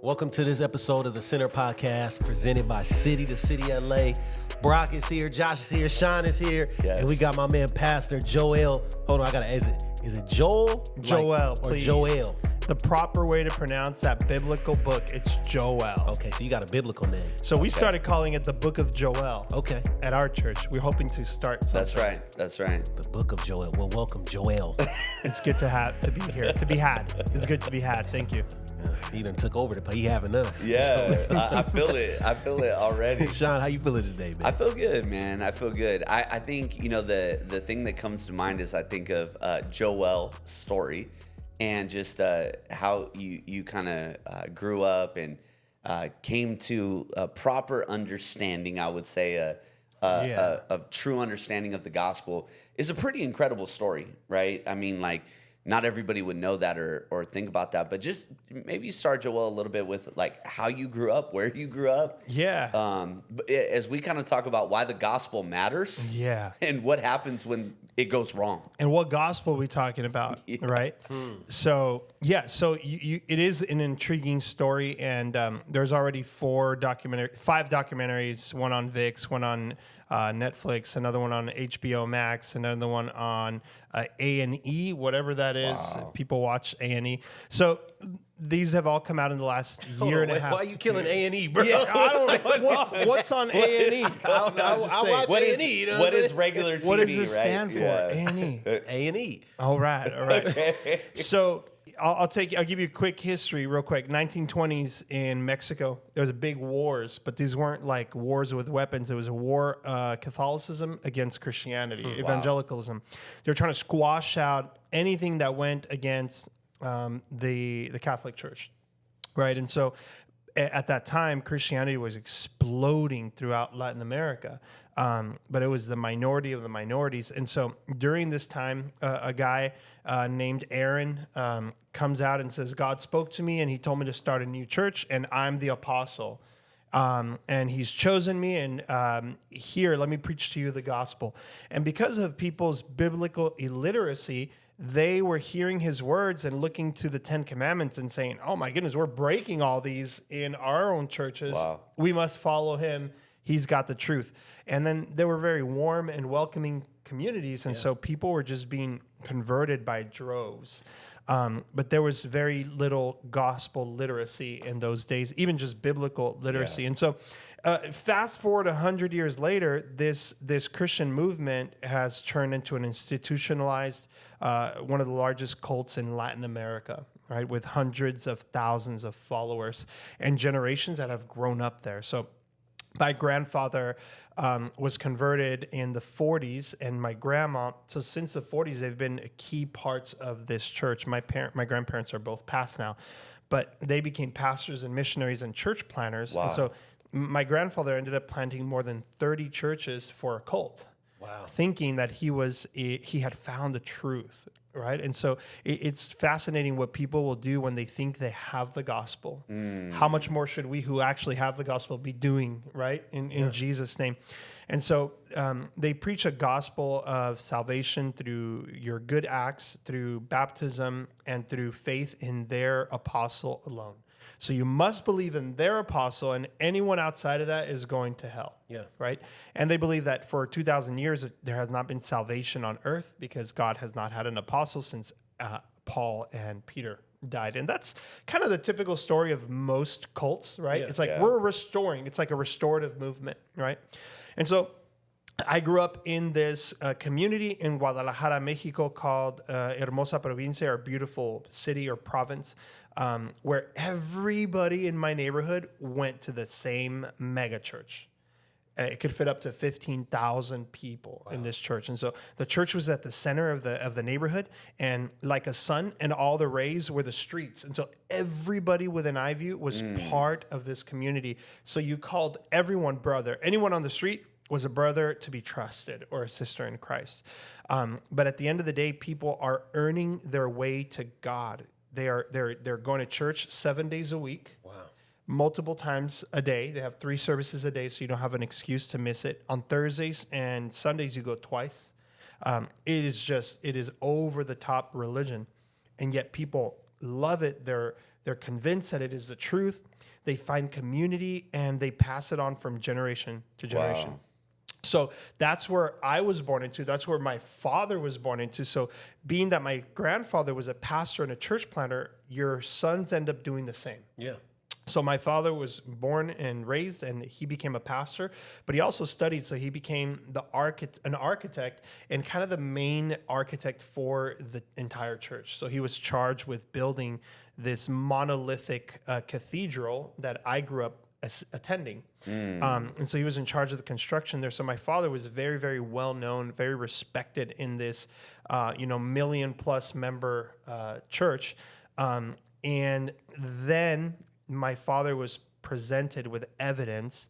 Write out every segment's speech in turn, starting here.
Welcome to this episode of the Center Podcast presented by City to City LA. Brock is here, Josh is here, Sean is here, yes. And we got my man Pastor Joel. Hold on, I gotta exit. Is it Joel? Joel, or please. Joel? The proper way to pronounce that biblical book, it's Joel. Okay, so you got a biblical name. So we started calling it the Book of Joel. Okay. At our church. We're hoping to start something. That's right. The Book of Joel. Well, welcome, Joel. It's good to be here. To be had. It's good to be had. Thank you. He done took over he having us. Yeah, I feel it. I feel it already. Sean, how you feeling today, man? I feel good, man. I feel good. I think, the thing that comes to mind is I think of Joel's story and just how you kind of grew up and came to a proper understanding, I would say, a true understanding of the gospel is a pretty incredible story, right? I mean, like, not everybody would know that or think about that, but just maybe start, Joel, a little bit with like how you grew up, where you grew up. Yeah. As we kind of talk about why the gospel matters. Yeah. And what happens when it goes wrong. And what gospel are we talking about, right? So it is an intriguing story, and there's already 5 documentaries, one on VIX, one on Netflix, another one on HBO Max, another one on A&E, whatever that is. Wow. If people watch A&E. So these have all come out in the last year and a half. Why are you killing A&E, bro? Yeah, I don't know. What's on A&E? I watch A&E. What is regular TV, what does this right? stand for? A&E. A&E. All right. So I'll give you a quick history real quick. 1920s in Mexico, there was a big wars, but these weren't like wars with weapons. It was a war, Catholicism against Christianity, evangelicalism. They were trying to squash out anything that went against the Catholic Church, right? And so at that time, Christianity was exploding throughout Latin America, but it was the minority of the minorities. And so during this time, a guy named Aaron comes out and says, God spoke to me and he told me to start a new church, and I'm the apostle. And he's chosen me, and here, let me preach to you the gospel. And because of people's biblical illiteracy, they were hearing his words and looking to the 10 Commandments and saying, oh my goodness, we're breaking all these in our own churches. Wow. We must follow him. He's got the truth. And then they were very warm and welcoming communities. And so people were just being converted by droves. But there was very little gospel literacy in those days, even just biblical literacy. And so fast forward 100 years later, this Christian movement has turned into an institutionalized, one of the largest cults in Latin America, right, with hundreds of thousands of followers and generations that have grown up there. So my grandfather was converted in the 40s, and my grandma. So since the 40s, they've been key parts of this church. My grandparents are both passed now, but they became pastors and missionaries and church planners. Wow. And so my grandfather ended up planting more than 30 churches for a cult. Wow. Thinking that he had found the truth, right? And so it's fascinating what people will do when they think they have the gospel. How much more should we who actually have the gospel be doing, right? In Jesus' name. And so they preach a gospel of salvation through your good acts, through baptism, and through faith in their apostle alone. So you must believe in their apostle, and anyone outside of that is going to hell. Yeah. Right? And they believe that for 2,000 years, there has not been salvation on earth because God has not had an apostle since Paul and Peter died. And that's kind of the typical story of most cults, right? It's like we're restoring. It's like a restorative movement, right? And so I grew up in this community in Guadalajara, Mexico, called Hermosa Provincia, or beautiful city or province, where everybody in my neighborhood went to the same mega church. It could fit up to 15,000 people in this church. And so the church was at the center of the neighborhood, and like a sun, and all the rays were the streets. And so everybody within eye view was part of this community. So you called everyone brother. Anyone on the street was a brother to be trusted, or a sister in Christ. But at the end of the day, people are earning their way to God. They're going to church 7 days a week. Wow. Multiple times a day. They have 3 services a day, so you don't have an excuse to miss it. On Thursdays and Sundays, you go twice. It is over the top religion, and yet people love it. They're They're convinced that it is the truth. They find community and they pass it on from generation to generation. Wow. So that's where I was born into. That's where my father was born into. So being that my grandfather was a pastor and a church planter, your sons end up doing the same. Yeah. So my father was born and raised, and he became a pastor, but he also studied. So he became an architect, and kind of the main architect for the entire church. So he was charged with building this monolithic cathedral that I grew up attending. And so he was in charge of the construction there. So my father was very, very well known, very respected in this, million plus member church. And then my father was presented with evidence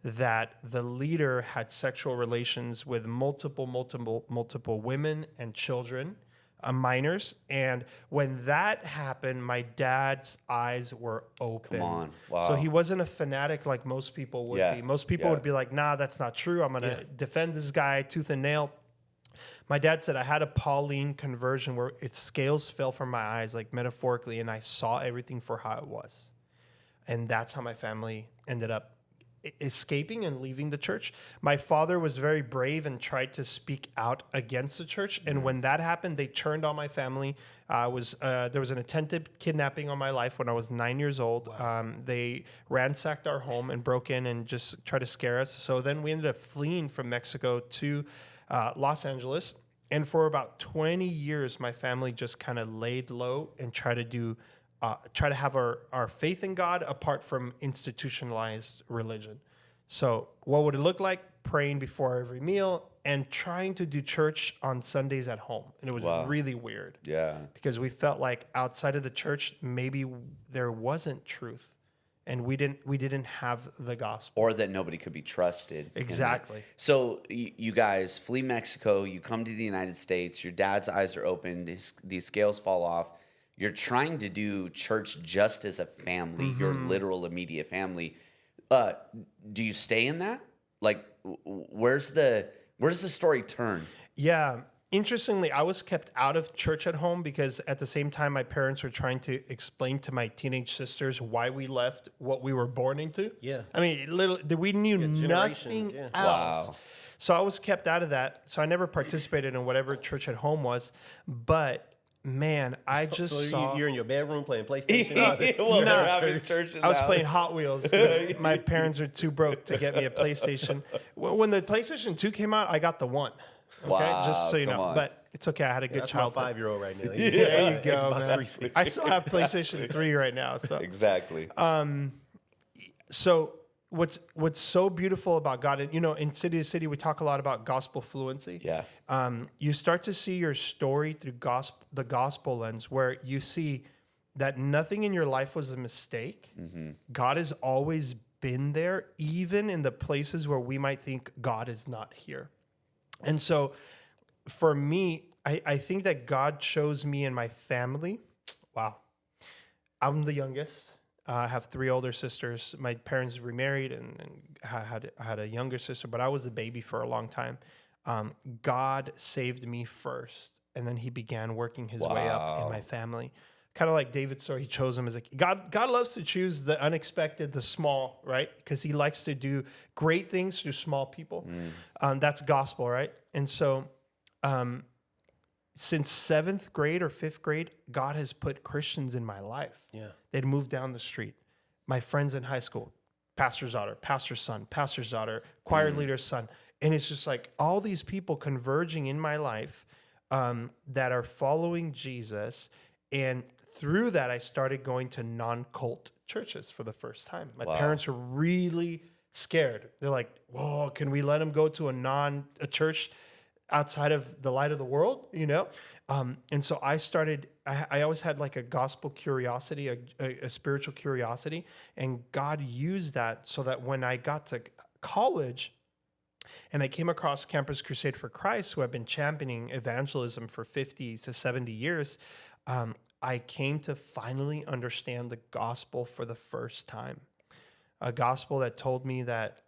that the leader had sexual relations with multiple women and children, minors. And when that happened, my dad's eyes were open. Come on. Wow. So he wasn't a fanatic like most people would Yeah. be. Most people Yeah. would be like, nah, that's not true. I'm going to defend this guy tooth and nail. My dad said I had a Pauline conversion where its scales fell from my eyes, like metaphorically, and I saw everything for how it was. And that's how my family ended up escaping and leaving the church. My father was very brave and tried to speak out against the church. And when that happened, they turned on my family. There was an attempted kidnapping on my life when I was 9 years old. Wow. They ransacked our home and broke in and just tried to scare us. So then we ended up fleeing from Mexico to Los Angeles. And for about 20 years, my family just kind of laid low and tried to have our faith in God apart from institutionalized religion. So what would it look like? Praying before every meal and trying to do church on Sundays at home. And it was really weird. Yeah. Because we felt like outside of the church, maybe there wasn't truth. And we didn't have the gospel. Or that nobody could be trusted. Exactly. So you guys flee Mexico. You come to the United States. Your dad's eyes are open. These scales fall off. You're trying to do church just as a family, your literal immediate family. Do you stay in that? Like, where's the story turn? Yeah. Interestingly, I was kept out of church at home because at the same time, my parents were trying to explain to my teenage sisters why we left what we were born into. Yeah. I mean, we knew nothing else. Wow. So I was kept out of that. So I never participated in whatever church at home was. But man, I just So saw. you're in your bedroom playing PlayStation. Well, No, they're having church in I was the playing house. Hot Wheels. My parents are too broke to get me a PlayStation. When the PlayStation 2 came out, I got the 1. Okay, Wow, just so you come know. on. But it's okay. I had a good That's my childhood. 5-year-old right now. There you go, Xbox man. 360. I still have PlayStation 3 right now. So, Exactly. so what's so beautiful about God, and in City to City, we talk a lot about gospel fluency. Yeah. You start to see your story through the gospel lens, where you see that nothing in your life was a mistake. God has always been there, even in the places where we might think God is not here. And so for me, I think that God chose me and my family. Wow. I'm the youngest. I have 3 older sisters. My parents remarried and I had a younger sister, but I was the baby for a long time. God saved me first, and then he began working his way up in my family. Kind of like David's story, he chose him as a God loves to choose the unexpected, the small, right? Because he likes to do great things through small people. That's gospel, right? And so since 7th grade or 5th grade, God has put Christians in my life. Yeah. They'd moved down the street. My friends in high school, pastor's daughter, pastor's son, pastor's daughter, choir leader's son. And it's just like all these people converging in my life that are following Jesus. And through that, I started going to non-cult churches for the first time. My parents were really scared. They're like, whoa, can we let him go to a church outside of the light of the world, And so I started, I always had like a gospel curiosity, a spiritual curiosity. And God used that so that when I got to college and I came across Campus Crusade for Christ, who have been championing evangelism for 50 to 70 years, I came to finally understand the gospel for the first time. A gospel that told me that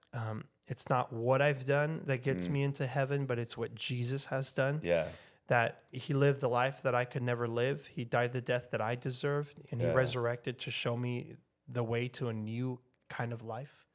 it's not what I've done that gets me into heaven, but it's what Jesus has done. Yeah. that he lived the life that I could never live. He died the death that I deserved, and he resurrected to show me the way to a new kind of life.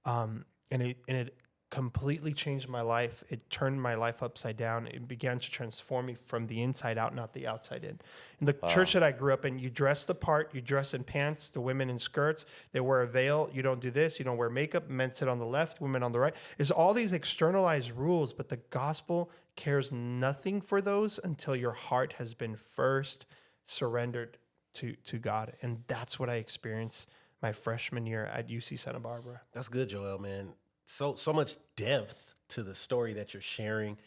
And it completely changed my life. It turned my life upside down. It began to transform me from the inside out, not the outside in. In the church that I grew up in, you dress the part, you dress in pants, the women in skirts, they wear a veil, you don't do this, you don't wear makeup, men sit on the left, women on the right. It's all these externalized rules, but the gospel cares nothing for those until your heart has been first surrendered to God. And that's what I experienced my freshman year at UC Santa Barbara. That's good, Joel, man. So much depth to the story that you're sharing,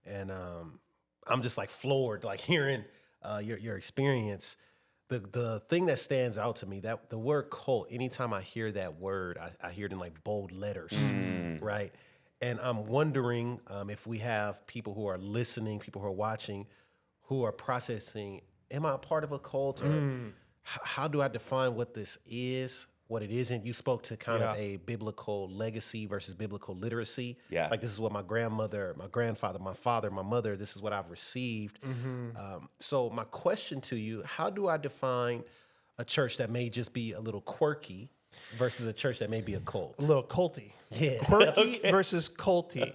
and I'm just like floored, like hearing your experience. The thing that stands out to me, that the word cult, anytime I hear that word, I hear it in like bold letters, right? And I'm wondering if we have people who are listening, people who are watching, who are processing, am I a part of a cult? Or how do I define what this is, what it isn't? You spoke to kind of a biblical legacy versus biblical literacy. Yeah. Like, this is what my grandmother, my grandfather, my father, my mother, this is what I've received. So my question to you, how do I define a church that may just be a little quirky versus a church that may be a cult? A little culty. Yeah. Quirky versus culty.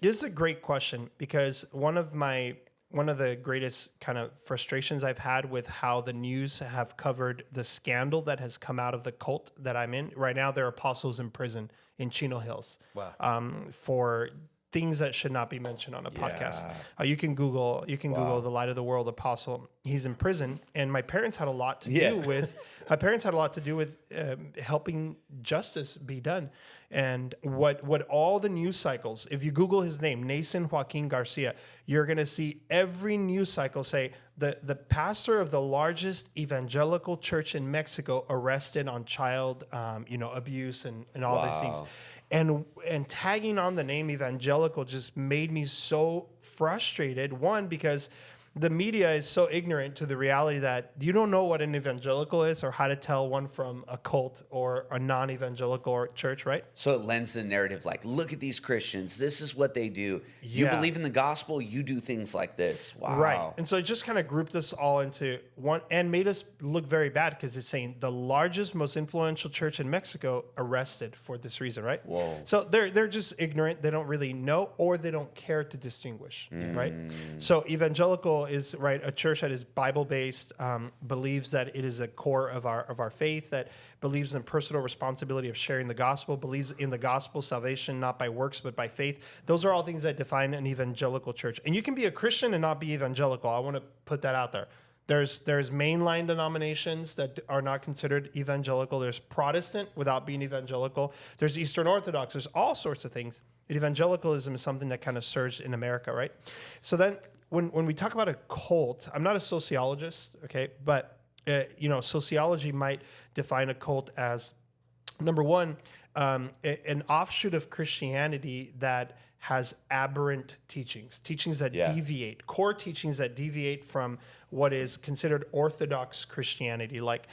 This is a great question, because one of the greatest kind of frustrations I've had with how the news have covered the scandal that has come out of the cult that I'm in. Right now, there are apostles in prison in Chino Hills. Wow. For things that should not be mentioned on a podcast. You can Google the Light of the World apostle. He's in prison, and my parents had a lot to do with helping justice be done. And what all the news cycles, if you Google his name, Nason Joaquin Garcia, you're going to see every news cycle say the pastor of the largest evangelical church in Mexico arrested on child abuse and all these things. And tagging on the name evangelical just made me so frustrated. One, because the media is so ignorant to the reality that you don't know what an evangelical is or how to tell one from a cult or a non-evangelical church, right? So it lends the narrative like, look at these Christians. This is what they do. You believe in the gospel, you do things like this. Wow. Right. And so it just kind of grouped us all into one and made us look very bad, because it's saying the largest, most influential church in Mexico arrested for this reason, right? Whoa. So they're just ignorant. They don't really know, or they don't care to distinguish, right? So evangelical is, right, a church that is Bible-based, believes that it is a core of our faith, that believes in personal responsibility of sharing the gospel, believes in the gospel, salvation not by works but by faith. Those are all things that define an evangelical church. And you can be a Christian and not be evangelical. I want to put that out there. There's mainline denominations that are not considered evangelical. There's Protestant without being evangelical. There's Eastern Orthodox. There's all sorts of things. Evangelicalism is something that kind of surged in America, right? So then when we talk about a cult, I'm not a sociologist, okay? But, sociology might define a cult as, number one, an offshoot of Christianity that has aberrant teachings that deviate, core teachings that deviate from what is considered Orthodox Christianity, like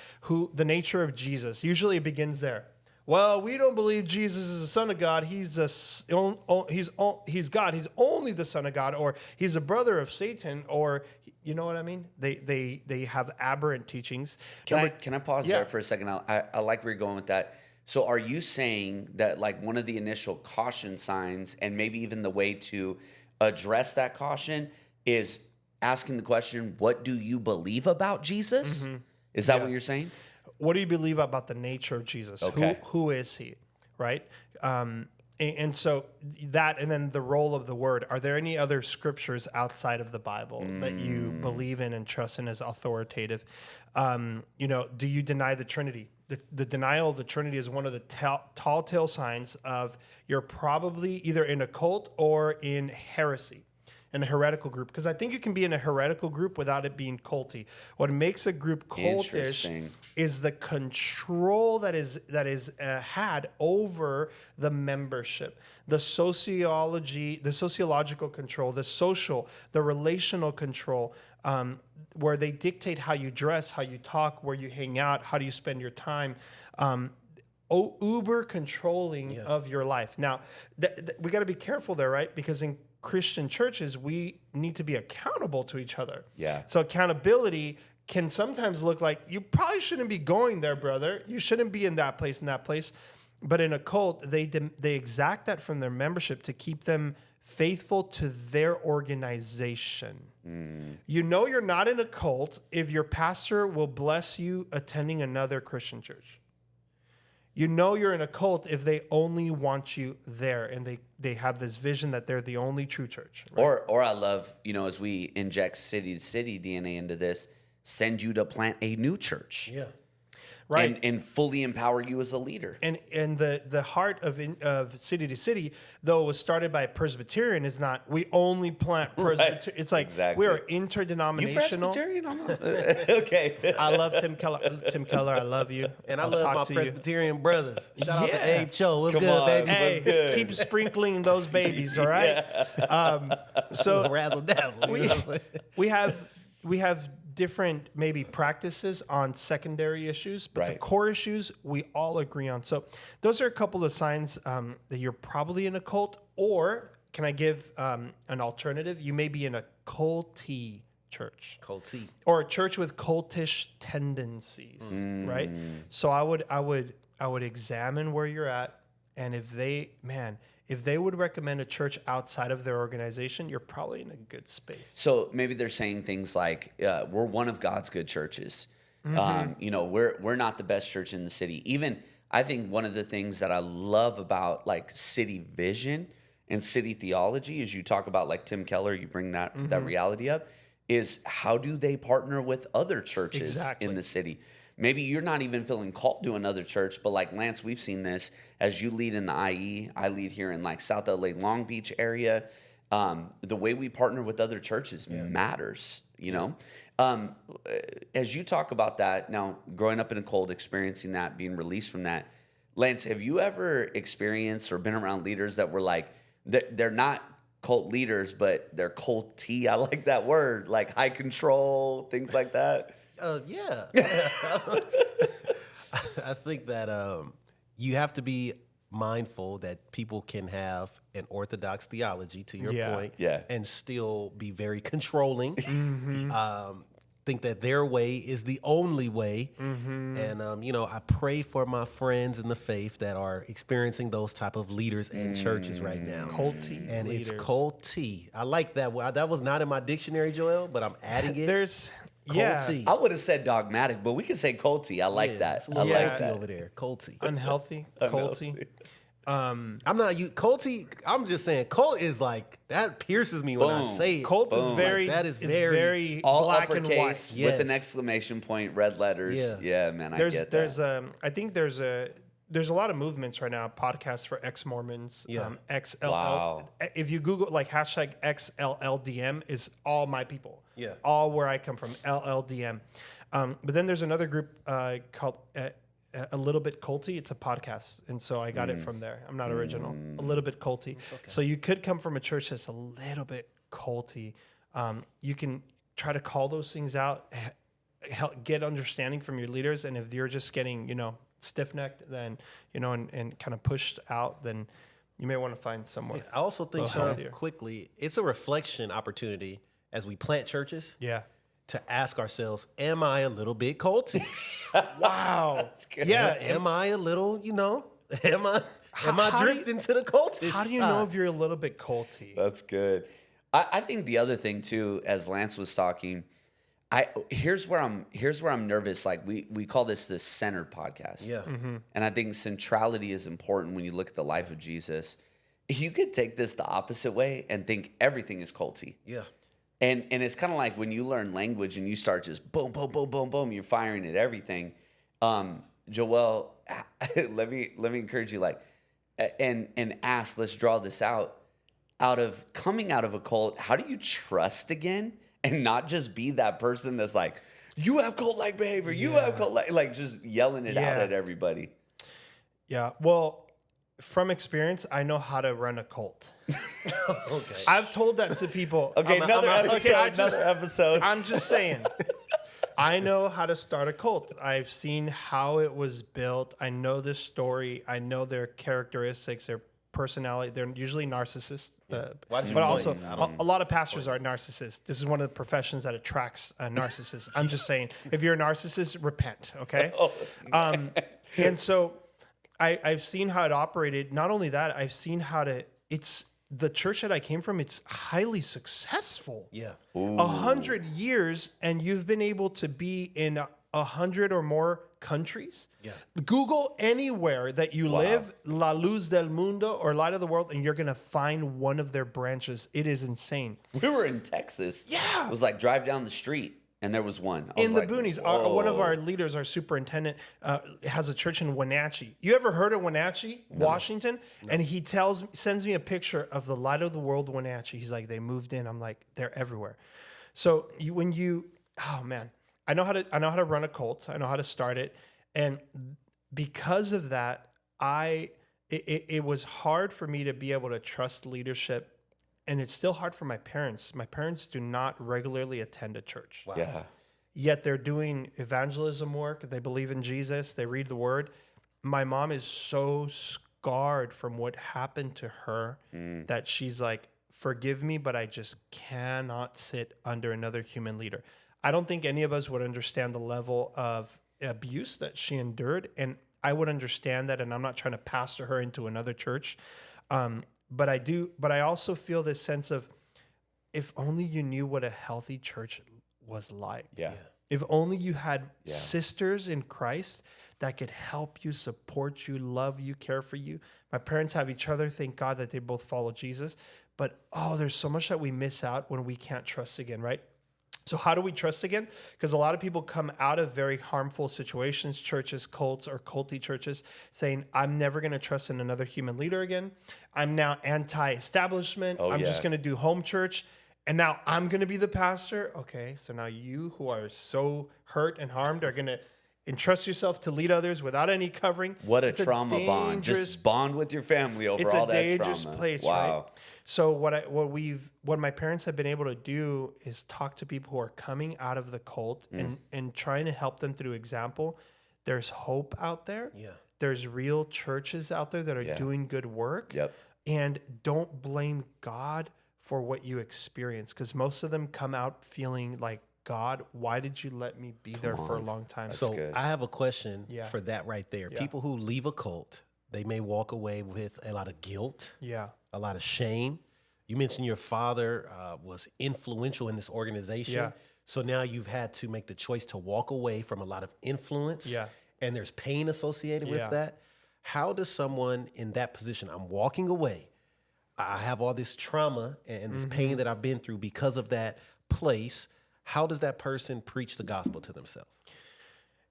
the nature of Jesus. Usually it begins there. Well, we don't believe Jesus is the Son of God. He's God. He's only the Son of God, or he's a brother of Satan, or you know what I mean? They have aberrant teachings. Can I pause there for a second? I like where you're going with that. So are you saying that like one of the initial caution signs, and maybe even the way to address that caution, is asking the question, what do you believe about Jesus? Mm-hmm. Is that what you're saying? What do you believe about the nature of Jesus? Okay. Who is he, right? And so that, and then the role of the word. Are there any other scriptures outside of the Bible that you believe in and trust in as authoritative? Do you deny the Trinity? The denial of the Trinity is one of the tall tale signs of you're probably either in a cult or in heresy. In a heretical group, because I think you can be in a heretical group without it being culty. What makes a group cultish is the control that is had over the membership, the sociological control, the relational control, where they dictate how you dress, how you talk, where you hang out, how do you spend your time. Uber controlling of your life. Now, we got to be careful there, right? Because in Christian churches, we need to be accountable to each other. Yeah. So accountability can sometimes look like you probably shouldn't be going there, brother. You shouldn't be in that place. But in a cult, they exact that from their membership to keep them faithful to their organization. You know you're not in a cult if your pastor will bless you attending another Christian church. You know you're in a cult if they only want you there and they have this vision that they're the only true church. Right? Or I love, as we inject city to city DNA into this, send you to plant a new church. Yeah. Right. And fully empower you as a leader. And the heart of city to city, though it was started by a Presbyterian, is not we only plant Presbyterian. Right. It's like we are interdenominational. You Presbyterian? Okay. I love Tim Keller. Tim Keller, I love you. And I love my Presbyterian brothers. Shout out to Abe Cho. What's Come good, on. baby? Hey, What's good? keep sprinkling those babies, all right? So Razzle dazzle. You know what I'm saying? we have different maybe practices on secondary issues, but the core issues we all agree on. So those are a couple of signs that you're probably in a cult, or can I give an alternative? You may be in a culty church. Culty. Or a church with cultish tendencies, right? So I would examine where you're at, and if they would recommend a church outside of their organization, you're probably in a good space. So maybe they're saying things like, we're one of God's good churches. We're not the best church in the city. Even I think one of the things that I love about like city vision and city theology is you talk about like Tim Keller, you bring that reality up, is how do they partner with other churches in the city? Maybe you're not even feeling called to another church, but like Lance, we've seen this as you lead in the IE. I lead here in like South LA, Long Beach area. The way we partner with other churches matters, As you talk about that, now growing up in a cult, experiencing that, being released from that, Lance, have you ever experienced or been around leaders that were like, they're not cult leaders, but they're culty? I like that word, like high control, things like that. Yeah. I think that you have to be mindful that people can have an orthodox theology, to your point, and still be very controlling. Think that their way is the only way. And, I pray for my friends in the faith that are experiencing those type of leaders and churches right now. Culty. And leaders. it's culty. I like that word. That was not in my dictionary, Joel, but I'm adding it. There's... Culty. I would have said dogmatic, but we can say culty. I like that. It's a I little like culty that. over there. Culty. unhealthy. Culty. I'm not you culty. I'm just saying cult is like that pierces me when I Boom. say it. Cult is Like, very that is it's very All black and white. uppercase with an Yes. exclamation point, red letters. Yeah, man, I get that. I think there's a lot of movements right now. Podcasts for ex-Mormons. Yeah. XLL. Wow. If you Google like hashtag XLLDM is all my people. Yeah. All where I come from. LLDM. But then there's another group called A Little Bit Culty. It's a podcast, and so I got it from there. I'm not original. A Little Bit Culty. Okay. So you could come from a church that's a little bit culty. You can try to call those things out, help get understanding from your leaders, and if you're just getting stiff-necked, then and kind of pushed out, then you may want to find somewhere. I also think, Sean, healthier. quickly, it's a reflection opportunity as we plant churches. Yeah. To ask ourselves, am I a little bit culty? Wow. That's good. Yeah, am I a little, am I how do you- drifting to the cultish How do you side? know if you're a little bit culty? That's good. I think the other thing too, as Lance was talking, here's where I'm nervous. Like we call this the centered podcast. Yeah. And I think centrality is important when you look at the life of Jesus. You could take this the opposite way and think everything is culty. Yeah. And it's kind of like when you learn language and you start just boom, boom, boom, boom, boom, you're firing at everything. Joel, let me encourage you, and ask, let's draw this out of coming out of a cult. How do you trust again and not just be that person that's like, you have cult-like behavior, you have cult-like just yelling it out at everybody. Yeah. Well, from experience, I know how to run a cult. Okay. I've told that to people. Okay, another episode. I'm just saying. I know how to start a cult. I've seen how it was built. I know the story. I know their characteristics, their personality. They're usually narcissists. Why did you But blame? also, I don't- a lot of pastors are narcissists. This is one of the professions that attracts narcissists. I'm just saying, if you're a narcissist, repent, okay? And so I've seen how it operated. Not only that, I've seen how it's the church that I came from, it's highly successful. Yeah. 100 years, and you've been able to be in 100 or more countries. Yeah. Google anywhere that you live, La Luz del Mundo or Light of the World, and you're going to find one of their branches. It is insane. We were in Texas. Yeah. It was like drive down the street and there was one. I was In the like, boonies, whoa. one of our leaders, our superintendent, has a church in Wenatchee. You ever heard of Wenatchee, Washington? No. And he sends me a picture of the Light of the World Wenatchee. He's like, they moved in. I'm like, they're everywhere. So oh man, I know how to run a cult. I know how to start it, and because of that, it was hard for me to be able to trust leadership. And it's still hard for my parents. My parents do not regularly attend a church. Wow. Yeah. Yet they're doing evangelism work. They believe in Jesus. They read the word. My mom is so scarred from what happened to her that she's like, forgive me, but I just cannot sit under another human leader. I don't think any of us would understand the level of abuse that she endured. And I would understand that. And I'm not trying to pastor her into another church. But I also feel this sense of, if only you knew what a healthy church was like. Yeah. If only you had sisters in Christ that could help you, support you, love you, care for you. My parents have each other. Thank God that they both follow Jesus. But, there's so much that we miss out when we can't trust again, right? So how do we trust again? Because a lot of people come out of very harmful situations, churches, cults, or culty churches, saying, I'm never going to trust in another human leader again. I'm now anti-establishment. I'm just going to do home church. And now I'm going to be the pastor. Okay, so now you who are so hurt and harmed are going to entrust yourself to lead others without any covering. What a trauma bond. Just bond with your family over all that trauma. It's a dangerous place, right? So what my parents have been able to do is talk to people who are coming out of the cult and trying to help them through example. There's hope out there. Yeah. There's real churches out there that are doing good work. Yep. And don't blame God for what you experience, because most of them come out feeling like, God, why did you let me be there for a long time? So good. I have a question for that right there. Yeah. People who leave a cult, they may walk away with a lot of guilt, a lot of shame. You mentioned your father was influential in this organization. Yeah. So now you've had to make the choice to walk away from a lot of influence. Yeah. And there's pain associated with that. How does someone in that position, I'm walking away, I have all this trauma and this pain that I've been through because of that place, how does that person preach the gospel to themselves?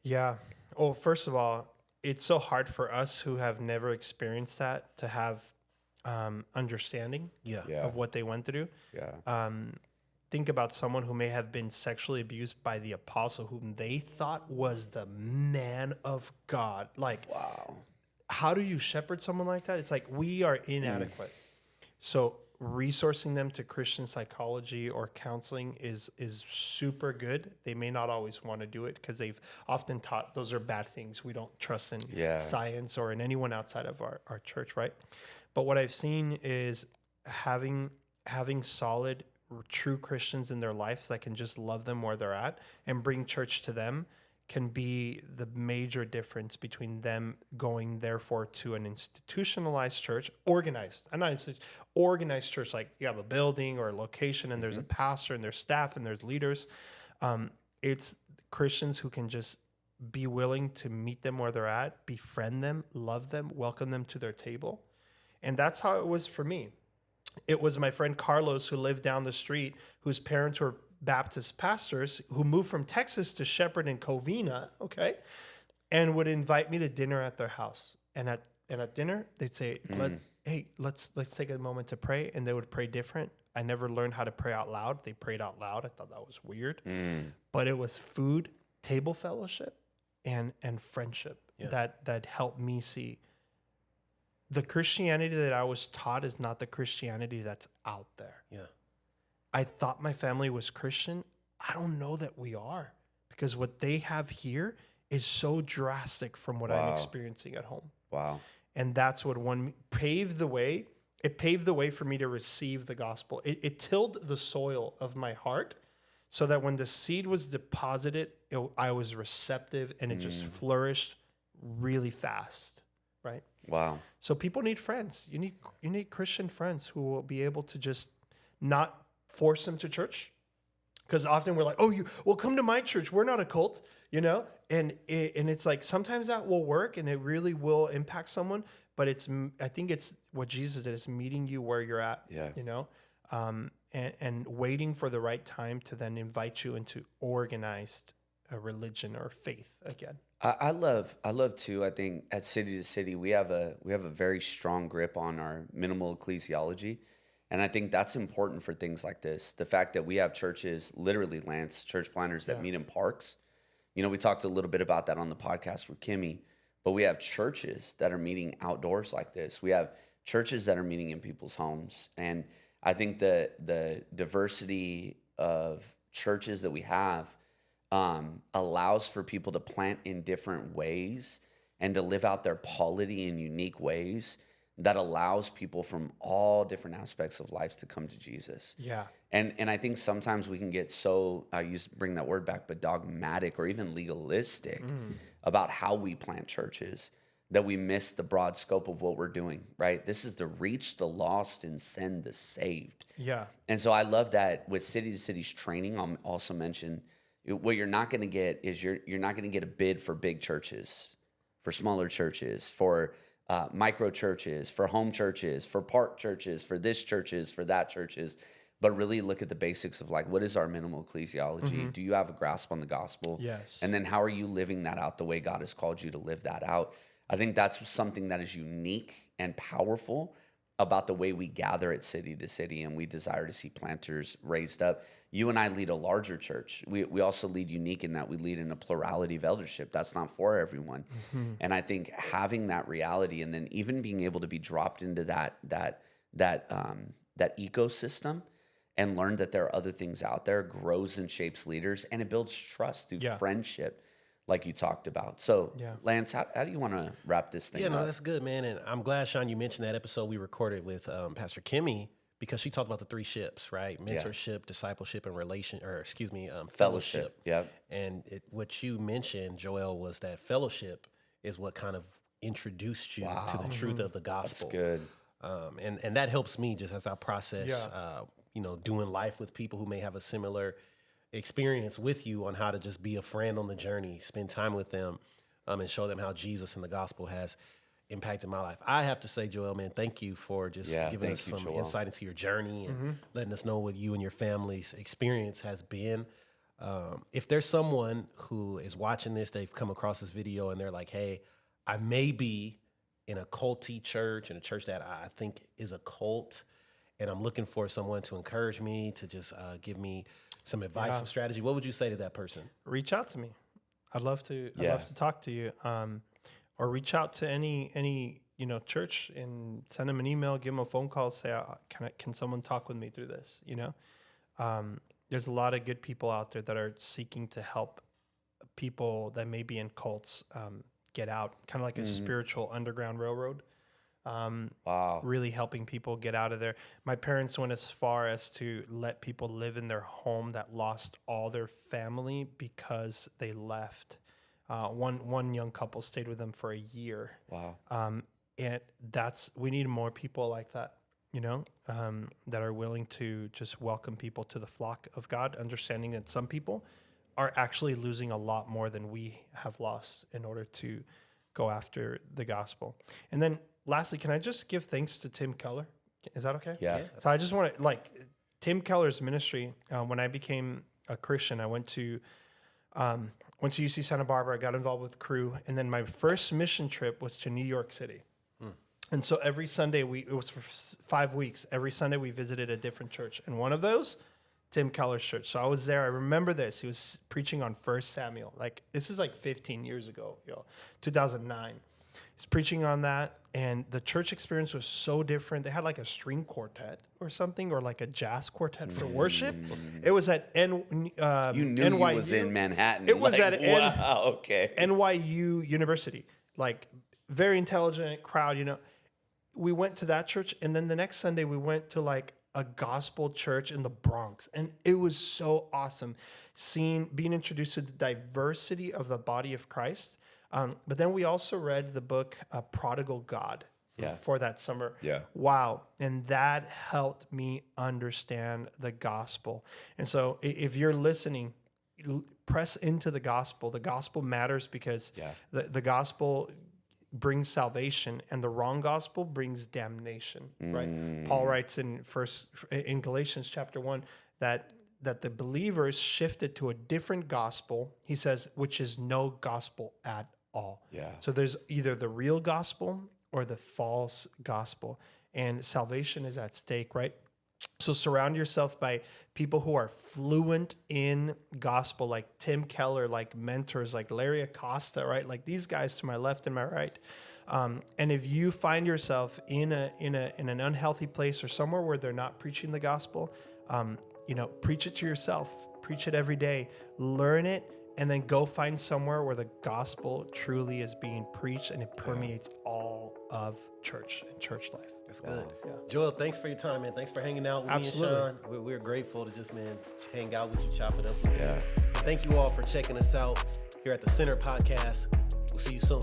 Yeah. Well, first of all, it's so hard for us who have never experienced that to have understanding of what they went through. Yeah. Think about someone who may have been sexually abused by the apostle whom they thought was the man of God. Like, Wow. How do you shepherd someone like that? It's like, we are inadequate. So resourcing them to Christian psychology or counseling is super good. They may not always want to do it because they've often taught those are bad things. We don't trust in science or in anyone outside of our church, right? But what I've seen is having solid, true Christians in their lives that can just love them where they're at and bring church to them can be the major difference between them going, therefore, to an institutionalized church, organized church, like you have a building or a location and there's a pastor and there's staff and there's leaders. It's Christians who can just be willing to meet them where they're at, befriend them, love them, welcome them to their table. And that's how it was for me. It was my friend Carlos who lived down the street, whose parents were Baptist pastors, who moved from Texas to shepherd in Covina, and would invite me to dinner at their house. And at dinner, they'd say, let's take a moment to pray. And they would pray different. I never learned how to pray out loud. They prayed out loud. I thought that was weird. But it was food, table fellowship, and friendship that helped me see the Christianity that I was taught is not the Christianity that's out there. Yeah. I thought my family was Christian. I don't know that we are, because what they have here is so drastic from what I'm experiencing at home. Wow. And that's what paved the way. It paved the way for me to receive the gospel. It tilled the soil of my heart so that when the seed was deposited, I was receptive and it just flourished really fast, right? Wow. So people need friends. You need Christian friends who will be able to just not force them to church. Because often we're like, well, come to my church. We're not a cult, And it's like sometimes that will work and it really will impact someone. But I think it's what Jesus did is meeting you where you're at, and waiting for the right time to then invite you into organized religion or faith again. I love too. I think at City to City we have a very strong grip on our minimal ecclesiology, and I think that's important for things like this. The fact that we have churches, literally, Lance, church planners that meet in parks. We talked a little bit about that on the podcast with Kimmy. But we have churches that are meeting outdoors like this. We have churches that are meeting in people's homes. And I think the diversity of churches that we have allows for people to plant in different ways and to live out their polity in unique ways that allows people from all different aspects of life to come to Jesus. Yeah. And I think sometimes we can get so, I used to bring that word back, but dogmatic or even legalistic about how we plant churches that we miss the broad scope of what we're doing, right? This is to reach the lost and send the saved. Yeah. And so I love that with City to City's training. I'll also mention what you're not going to get is you're not going to get a bid for big churches, for smaller churches, for micro churches, for home churches, for park churches, for this churches, for that churches. But really look at the basics of like, what is our minimal ecclesiology? Do you have a grasp on the gospel? Yes. And then how are you living that out the way God has called you to live that out? I think that's something that is unique and powerful about the way we gather at City to City, and we desire to see planters raised up. You and I lead a larger church. We also lead unique in that we lead in a plurality of eldership. That's not for everyone. And I think having that reality and then even being able to be dropped into that ecosystem and learn that there are other things out there grows and shapes leaders, and it builds trust through friendship, like you talked about. So, Lance, how do you want to wrap this thing up? No, that's good, man. And I'm glad, Sean, you mentioned that episode we recorded with Pastor Kimmy, because she talked about the 3 ships, right? Mentorship, discipleship, and fellowship. Yeah. And what you mentioned, Joel, was that fellowship is what kind of introduced you to the truth of the gospel. That's good. And that helps me just as I process, doing life with people who may have a similar experience with you on how to just be a friend on the journey, spend time with them, and show them how Jesus and the gospel has impacted my life. I have to say, Joel, man, thank you for just giving us some insight into your journey and letting us know what you and your family's experience has been. If there's someone who is watching this, they've come across this video and they're like, hey, I may be in a culty church, in a church that I think is a cult, and I'm looking for someone to encourage me, to just give me some advice, some strategy, what would you say to that person? Reach out to me. I'd love to talk to you. Or reach out to any church and send them an email, give them a phone call, say, can someone talk with me through this? There's a lot of good people out there that are seeking to help people that may be in cults get out, kind of like a spiritual underground railroad. Really helping people get out of there. My parents went as far as to let people live in their home that lost all their family because they left. One young couple stayed with them for a year. Wow. And we need more people like that, that are willing to just welcome people to the flock of God, understanding that some people are actually losing a lot more than we have lost in order to go after the gospel. And then lastly, can I just give thanks to Tim Keller? Is that okay? Yeah. So I just want to, Tim Keller's ministry, when I became a Christian, I went to UC Santa Barbara, I got involved with Crew, and then my first mission trip was to New York City. And so every Sunday, it was for 5 weeks, every Sunday we visited a different church. And one of those, Tim Keller's church. So I was there, I remember this, he was preaching on 1 Samuel. This is 15 years ago, 2009. He's preaching on that, and the church experience was so different. They had a string quartet or something, or a jazz quartet for worship. It was at you knew NYU. he was in Manhattan. It was at wow, okay. NYU University. very intelligent crowd, we went to that church, and then the next Sunday we went to like a gospel church in the Bronx, and it was so awesome being introduced to the diversity of the body of Christ. But then we also read the book Prodigal God for that summer. Yeah. Wow. And that helped me understand the gospel. And so if you're listening, press into the gospel. The gospel matters because the gospel brings salvation, and the wrong gospel brings damnation, right? Paul writes in Galatians chapter 1 that the believers shifted to a different gospel. He says, which is no gospel at all. Yeah. So there's either the real gospel or the false gospel, and salvation is at stake, right? So surround yourself by people who are fluent in gospel, like Tim Keller, like mentors, like Larry Acosta, right? Like these guys to my left and my right. And if you find yourself in an unhealthy place or somewhere where they're not preaching the gospel, preach it to yourself, preach it every day, learn it, and then go find somewhere where the gospel truly is being preached and it permeates all of church and church life. That's good. Yeah. Joel, thanks for your time, man. Thanks for hanging out with me and Sean. We're grateful to just, hang out with you, chop it up. Yeah. Thank you all for checking us out here at the Center Podcast. We'll see you soon.